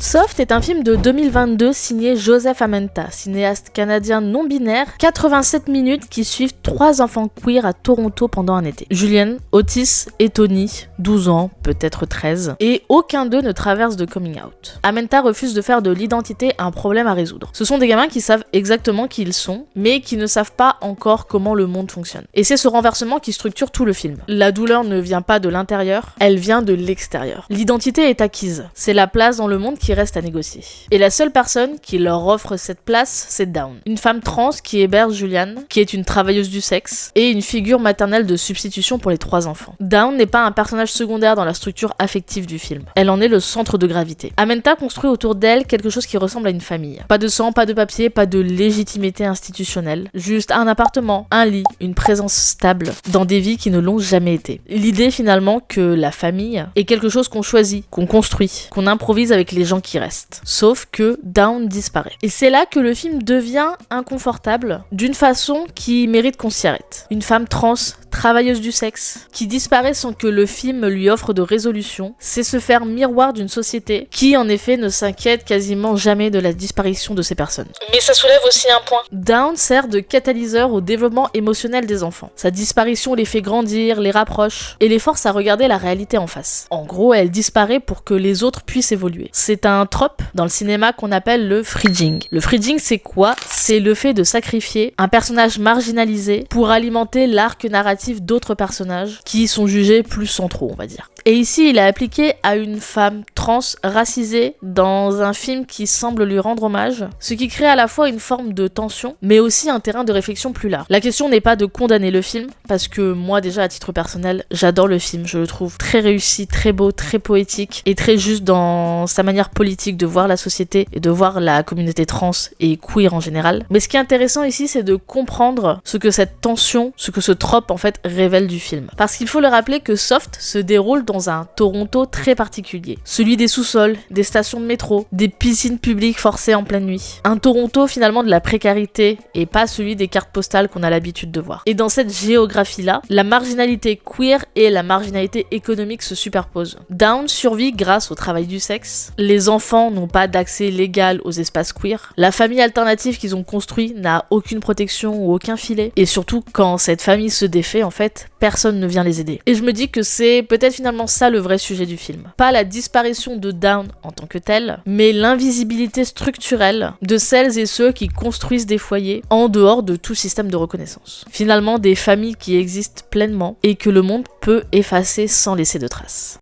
Soft est un film de 2022 signé Joseph Amenta, cinéaste canadien non-binaire, 87 minutes qui suivent 3 enfants queer à Toronto pendant un été. Julian, Otis et Tony, 12 ans, peut-être 13, et aucun d'eux ne traverse de coming out. Amenta refuse de faire de l'identité un problème à résoudre. Ce sont des gamins qui savent exactement qui ils sont, mais qui ne savent pas encore comment le monde fonctionne. Et c'est ce renversement qui structure tout le film. La douleur ne vient pas de l'intérieur, elle vient de l'extérieur. L'identité est acquise, c'est la place dans le monde qui reste à négocier. Et la seule personne qui leur offre cette place, c'est Dawn. Une femme trans qui héberge Julian, qui est une travailleuse du sexe, et une figure maternelle de substitution pour les 3 enfants. Dawn n'est pas un personnage secondaire dans la structure affective du film. Elle en est le centre de gravité. Amenta construit autour d'elle quelque chose qui ressemble à une famille. Pas de sang, pas de papier, pas de légitimité institutionnelle. Juste un appartement, un lit, une présence stable dans des vies qui ne l'ont jamais été. L'idée finalement que la famille est quelque chose qu'on choisit, qu'on construit, qu'on improvise avec les gens qui restent. Sauf que Dawn disparaît. Et c'est là que le film devient inconfortable d'une façon qui mérite qu'on s'y arrête. Une femme trans, travailleuse du sexe, qui disparaît sans que le film lui offre de résolution, c'est se faire miroir d'une société qui en effet ne s'inquiète quasiment jamais de la disparition de ces personnes. Mais ça soulève aussi un point. Dawn sert de catalyseur au développement émotionnel des enfants. Sa disparition les fait grandir, les rapproche et les force à regarder la réalité en face. En gros, elle disparaît pour que les autres puissent évoluer. C'est un trope dans le cinéma qu'on appelle le fridging. Le fridging, c'est quoi ? C'est le fait de sacrifier un personnage marginalisé pour alimenter l'arc narratif d'autres personnages qui sont jugés plus centraux, on va dire. Et ici, il est appliqué à une femme trans racisée dans un film qui semble lui rendre hommage, ce qui crée à la fois une forme de tension, mais aussi un terrain de réflexion plus large. La question n'est pas de condamner le film, parce que moi déjà à titre personnel, j'adore le film, je le trouve très réussi, très beau, très poétique, et très juste dans sa manière politique de voir la société et de voir la communauté trans et queer en général. Mais ce qui est intéressant ici, c'est de comprendre ce que cette tension, ce que ce trope en fait révèle du film. Parce qu'il faut le rappeler que Soft se déroule dans un Toronto très particulier. Celui des sous-sols, des stations de métro, des piscines publiques forcées en pleine nuit. Un Toronto finalement de la précarité et pas celui des cartes postales qu'on a l'habitude de voir. Et dans cette géographie-là, la marginalité queer et la marginalité économique se superposent. Dawn survit grâce au travail du sexe. Les enfants n'ont pas d'accès légal aux espaces queer. La famille alternative qu'ils ont construite n'a aucune protection ou aucun filet. Et surtout, quand cette famille se défait, en fait, personne ne vient les aider. Et je me dis que c'est peut-être finalement ça le vrai sujet du film. Pas la disparition de Dawn en tant que telle, mais l'invisibilité structurelle de celles et ceux qui construisent des foyers en dehors de tout système de reconnaissance. Finalement, des familles qui existent pleinement et que le monde peut effacer sans laisser de traces.